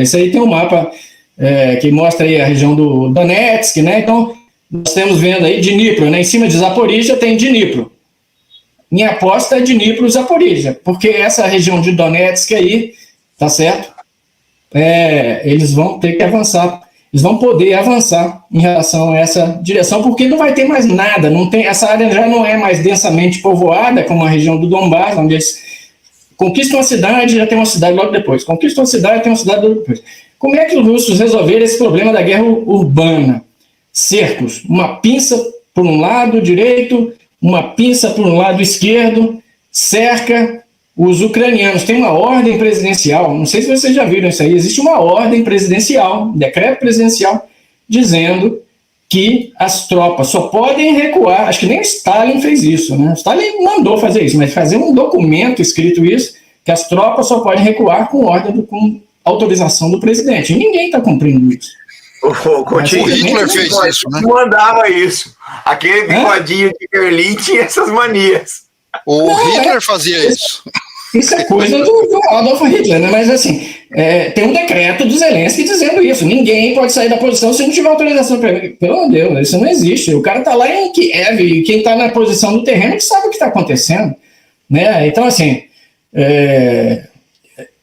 Isso aí tem um mapa que mostra aí a região do Donetsk, né? Então, nós estamos vendo aí Dnipro, né? Em cima de Zaporizhia tem Dnipro. Minha aposta é Dnipro-Zaporizhia, porque essa região de Donetsk aí, tá certo? Eles vão ter que avançar, eles vão poder avançar em relação a essa direção, porque não vai ter mais nada, essa área já não é mais densamente povoada, como a região do Donbass, onde eles conquistam uma cidade, já tem uma cidade logo depois, conquistam uma cidade, tem uma cidade logo depois. Como é que os russos resolveram esse problema da guerra urbana? Cercos, uma pinça por um lado direito, uma pinça por um lado esquerdo, cerca os ucranianos. Tem uma ordem presidencial, não sei se vocês já viram isso aí, existe uma ordem presidencial, um decreto presidencial, dizendo que as tropas só podem recuar. Acho que nem Stalin fez isso, né? Stalin mandou fazer isso, mas fazer um documento escrito isso, que as tropas só podem recuar com autorização do presidente. E ninguém está cumprindo isso. O Hitler fez isso, né? Mandava isso. Aquele bigodinho de Berlim tinha essas manias. O Hitler fazia isso. Isso é coisa do Adolf Hitler, né? Mas assim, tem um decreto do Zelensky dizendo isso. Ninguém pode sair da posição se não tiver autorização. Pelo amor de Deus, isso não existe. O cara está lá em Kiev, e quem está na posição do terreno que sabe o que está acontecendo. Né? Então, assim,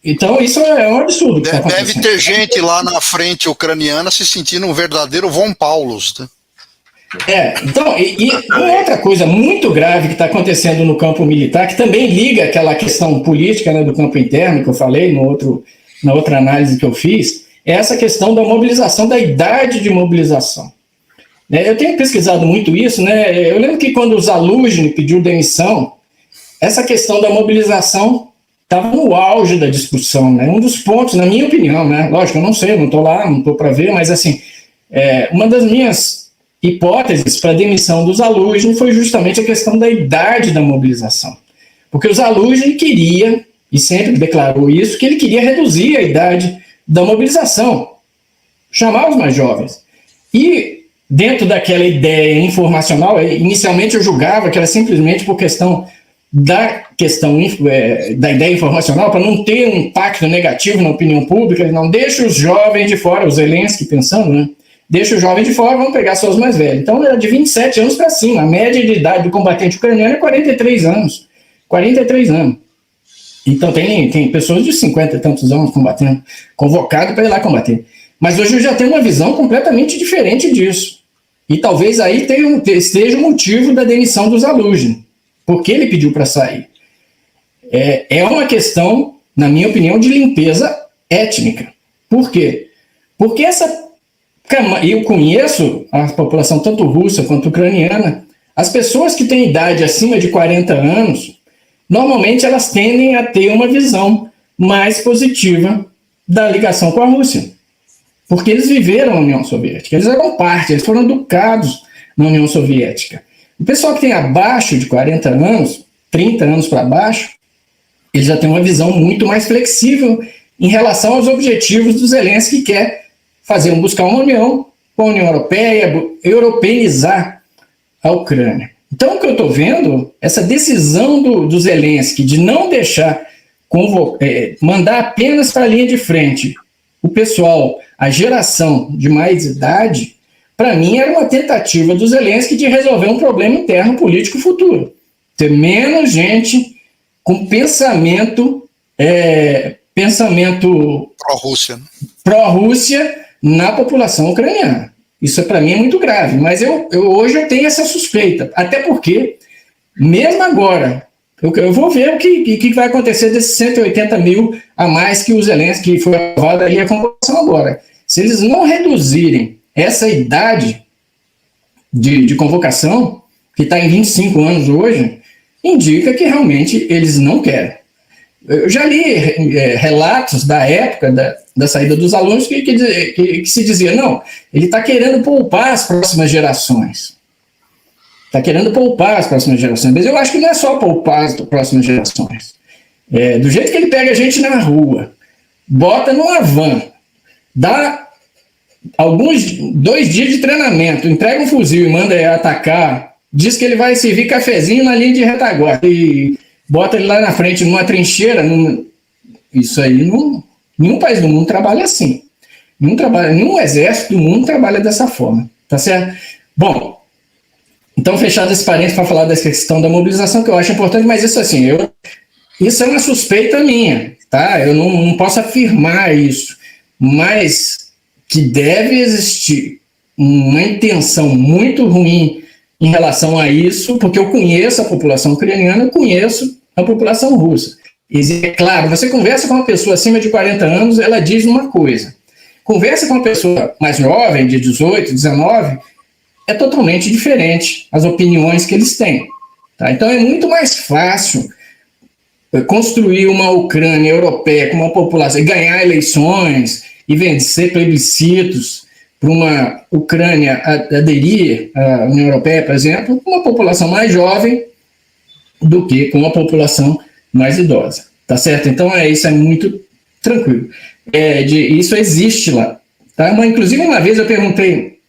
então isso é um absurdo. Que deve ter gente lá na frente ucraniana se sentindo um verdadeiro Von Paulus, né? Então, e uma outra coisa muito grave que está acontecendo no campo militar, que também liga aquela questão política, né, do campo interno, que eu falei na outra análise que eu fiz, é essa questão da mobilização, da idade de mobilização. Eu tenho pesquisado muito isso, né? Eu lembro que quando o Zaluzhny pediu demissão, essa questão da mobilização estava no auge da discussão, né? Um dos pontos, na minha opinião, né? Lógico, eu não sei, eu não estou lá, não estou para ver, mas assim, uma das minhas hipóteses para a demissão do Zaluzhny foi justamente a questão da idade da mobilização. Porque o Zaluzhny queria, e sempre declarou isso, que ele queria reduzir a idade da mobilização, chamar os mais jovens. E dentro daquela ideia informacional, inicialmente eu julgava que era simplesmente por questão da ideia informacional, para não ter um impacto negativo na opinião pública, não deixa os jovens de fora, o Zelensky pensando, né? Deixa o jovem de fora, vamos pegar só os mais velhos. Então, era de 27 anos para cima. A média de idade do combatente ucraniano é 43 anos. 43 anos. Então, tem pessoas de 50 e tantos anos combatendo, convocado para ir lá combater. Mas hoje eu já tenho uma visão completamente diferente disso. E talvez aí esteja o motivo da demissão do Zaluzhny. Porque ele pediu para sair. É uma questão, na minha opinião, de limpeza étnica. Por quê? Porque eu conheço a população tanto russa quanto ucraniana, as pessoas que têm idade acima de 40 anos, normalmente elas tendem a ter uma visão mais positiva da ligação com a Rússia, porque eles viveram na União Soviética, eles eram parte, eles foram educados na União Soviética. O pessoal que tem abaixo de 40 anos, 30 anos para baixo, eles já têm uma visão muito mais flexível em relação aos objetivos do Zelensky, que quer buscar uma união com a União Europeia, europeizar a Ucrânia. Então, o que eu estou vendo, essa decisão do Zelensky de não deixar mandar apenas para a linha de frente o pessoal, a geração de mais idade, para mim era uma tentativa do Zelensky de resolver um problema interno político futuro. Ter menos gente com pensamento pró-Rússia na população ucraniana. Isso para mim é muito grave, mas hoje eu tenho essa suspeita, até porque, mesmo agora, eu vou ver o que vai acontecer desses 180 mil a mais que o Zelensky foi aprovado aí a convocação agora. Se eles não reduzirem essa idade de convocação, que está em 25 anos hoje, indica que realmente eles não querem. Eu já li relatos da época da saída dos alunos que se dizia, não, ele está querendo poupar as próximas gerações. Está querendo poupar as próximas gerações. Mas eu acho que não é só poupar as próximas gerações. Do jeito que ele pega a gente na rua, bota numa van, dá 2 dias de treinamento, entrega um fuzil e manda atacar, diz que ele vai servir cafezinho na linha de retaguarda e bota ele lá na frente numa trincheira, isso aí Nenhum país do mundo trabalha assim. Nenhum exército do mundo trabalha dessa forma, tá certo? Bom, então, fechado esse parênteses para falar dessa questão da mobilização, que eu acho importante, mas isso assim, isso é uma suspeita minha, tá? Eu não posso afirmar isso, mas que deve existir uma intenção muito ruim em relação a isso, porque eu conheço a população ucraniana, eu conheço a população russa. É claro, você conversa com uma pessoa acima de 40 anos, ela diz uma coisa. Conversa com uma pessoa mais jovem, de 18, 19, é totalmente diferente as opiniões que eles têm. Tá? Então é muito mais fácil construir uma Ucrânia europeia com uma população, ganhar eleições e vencer plebiscitos para uma Ucrânia aderir à União Europeia, por exemplo, com uma população mais jovem do que com uma população mais idosa. Tá certo? Então isso é muito tranquilo. Isso existe lá. Tá? Inclusive, uma vez eu perguntei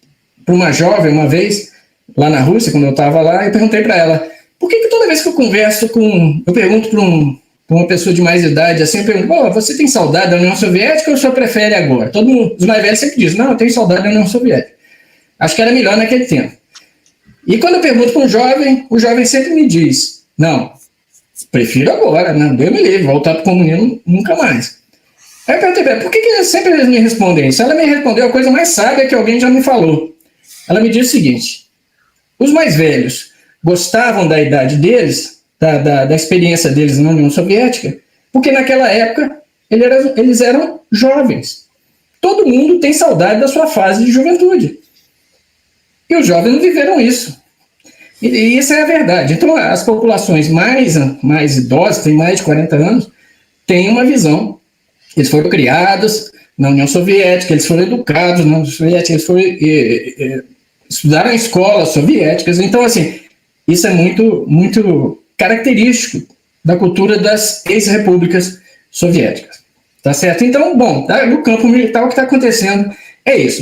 para uma jovem, uma vez, lá na Rússia, quando eu estava lá, eu perguntei para ela, por que toda vez que eu converso eu pergunto para uma pessoa de mais idade, assim, eu pergunto, você tem saudade da União Soviética ou o senhor prefere agora? Todo mundo, os mais velhos sempre dizem, não, eu tenho saudade da União Soviética. Acho que era melhor naquele tempo. E quando eu pergunto para um jovem, o jovem sempre me diz, não, prefiro agora, não, Deus me livre, voltar para o comunismo nunca mais. Aí eu perguntei para ela, por que sempre eles me respondem isso? Ela me respondeu a coisa mais sábia que alguém já me falou. Ela me disse o seguinte, os mais velhos gostavam da idade deles, da experiência deles na União Soviética, porque naquela época eles eram jovens. Todo mundo tem saudade da sua fase de juventude. E os jovens não viveram isso. E isso é a verdade. Então, as populações mais idosas, têm mais de 40 anos, têm uma visão. Eles foram criados na União Soviética, eles foram educados na União Soviética, eles foram... estudaram em escolas soviéticas, então, assim, isso é muito, muito característico da cultura das ex-repúblicas soviéticas, tá certo? Então, bom, no campo militar o que está acontecendo é isso.